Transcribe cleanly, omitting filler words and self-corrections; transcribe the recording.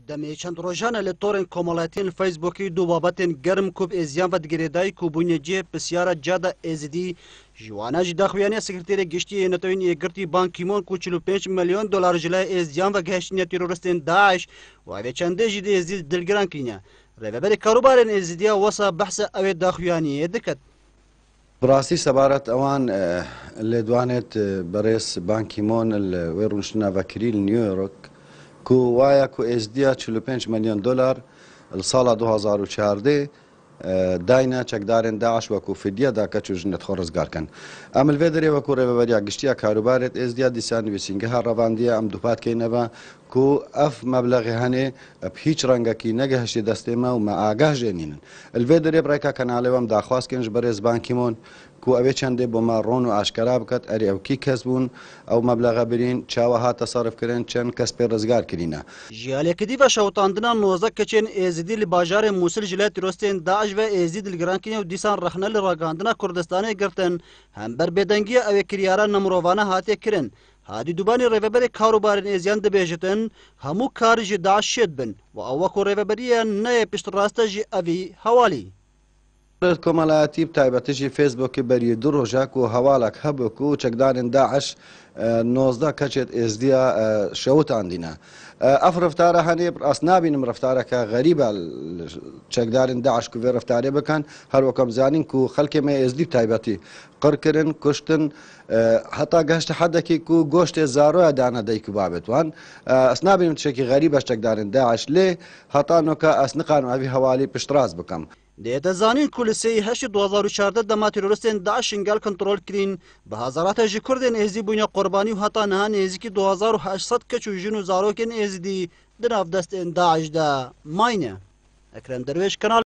دەمێ چەند ڕۆژانە لە تۆڕێن کۆمەڵایەتیان فەیسبووکی دوو بابەتێن گەرم کوب ئێزیان بەدگرێدای کوبوونیەجێ پرسیارە جادە ئێزیدی ژوانەژ داخوێنێ سکرتێرە گشتی هێنەتەوەین یەکگرتی بانکیمۆن و 45 ملیۆن دلار ژلای ئێزیان بە گەهشتنیە تیرۆریستên داعش وابێ چەندێژی دە ئێزید دلگران کینە ڕێبەبەری کاروبارên ئێزیدیە وەسا بەحسە ئەوێ داخوێنیە دەکەت. براستی سەبارەت ئەوان لێدوانێت بەڕێز بانکیمۆن وێ ڕونشتنا ڤەکری لە نیویۆرک کو وایە کو ئێزدیا 45 ملیۆن دلار ساڵا 2014 داینە چەکدارên داعش وەکو فدیە داکە چژنێت خۆ ڕزگارکەن. ئەم لێ دەرێ وەکو ڕێبەبەریە گشتیە کاروبارێت ئێزدیا دیسان نووسینگەها ڕەواندیە ئەم دووپاتکەینەوە کو ئەف مەبلەغی هەنێ هیچ ڕەنگەکی نەگەهشتی دەستێمە و مە ئاگاژێنینن. لێ دەرێ بڕێکە کەناڵێوەم داخوازکەنج بەڕێز بانکیمۆن کو ئەوێ چەندێ بۆ ما ڕۆن و ئاشکرا بکات ئەری ئەوکی کەس بوون ئەو مەبلەغە برین چاوە هاتە سەرفکردن چەند کەس پێ ڕزگار کرینە. ژیالێکدی بە شەوتاندنا نۆزە کەچێن ئێزیدی لە باژارێ مووسل ژلای تیرۆستێن داعش بە ئێزید دلگرانکردنە و دیسان ڕەخنە لە ڕاگەاندنا کوردستانی گرتن هەمبەر بێدەنگیە ئەوێ کریارە نەمرۆڤانە هاتیە کرن. هادی دووبانی ڕێبەبەری کاروبارên ئێزیان دەبێژتن هەموو کاری ji داعش شێت بن و ئەو وەکو ڕێبەبەریە نەیە پشتڕاستە ژی ئەوی هەوالی. کۆمەڵایەتی تایبەتیژی فێسبووکی بەری دوو ڕۆژاک و هەواڵک هەبووکو و چەکدارên داعش 19 کەچێت ئێزدیا شەوتاندینە. ئەف ڕفتارە هەنێ ئەس نابینم ڕفتارەکە غەریبە چەکدارên داعش کوێ ڕفتارێ بکەن هەروەکەم زانین و خەڵکێمە ئێزدی تایبەتی قڕکردن کوشتن هەتا گەشتە حەدێکی و گۆشتێ زارۆیە دانە دەیک بابێتوان ئەس نابینم تشێکی غەریبە چەکدارên داعش لێ هەتا نۆکە ئەس نقان ئەوی هەوالی پشتڕاست بکەم. دەزانین کو لە سێی هەشتی 2014 دەما تیرۆریستên داعش شنگال کنترۆل کرین بە هەزاراتە ژی کوردên ئێزدی بووینە قوربانی و هەتا نەها نێزیکی 2800 کەچ و ژن و زارۆکên ئێزدی دناو دەستên داعشدا ماینە. ئەکرەم دەروێش کەناڵ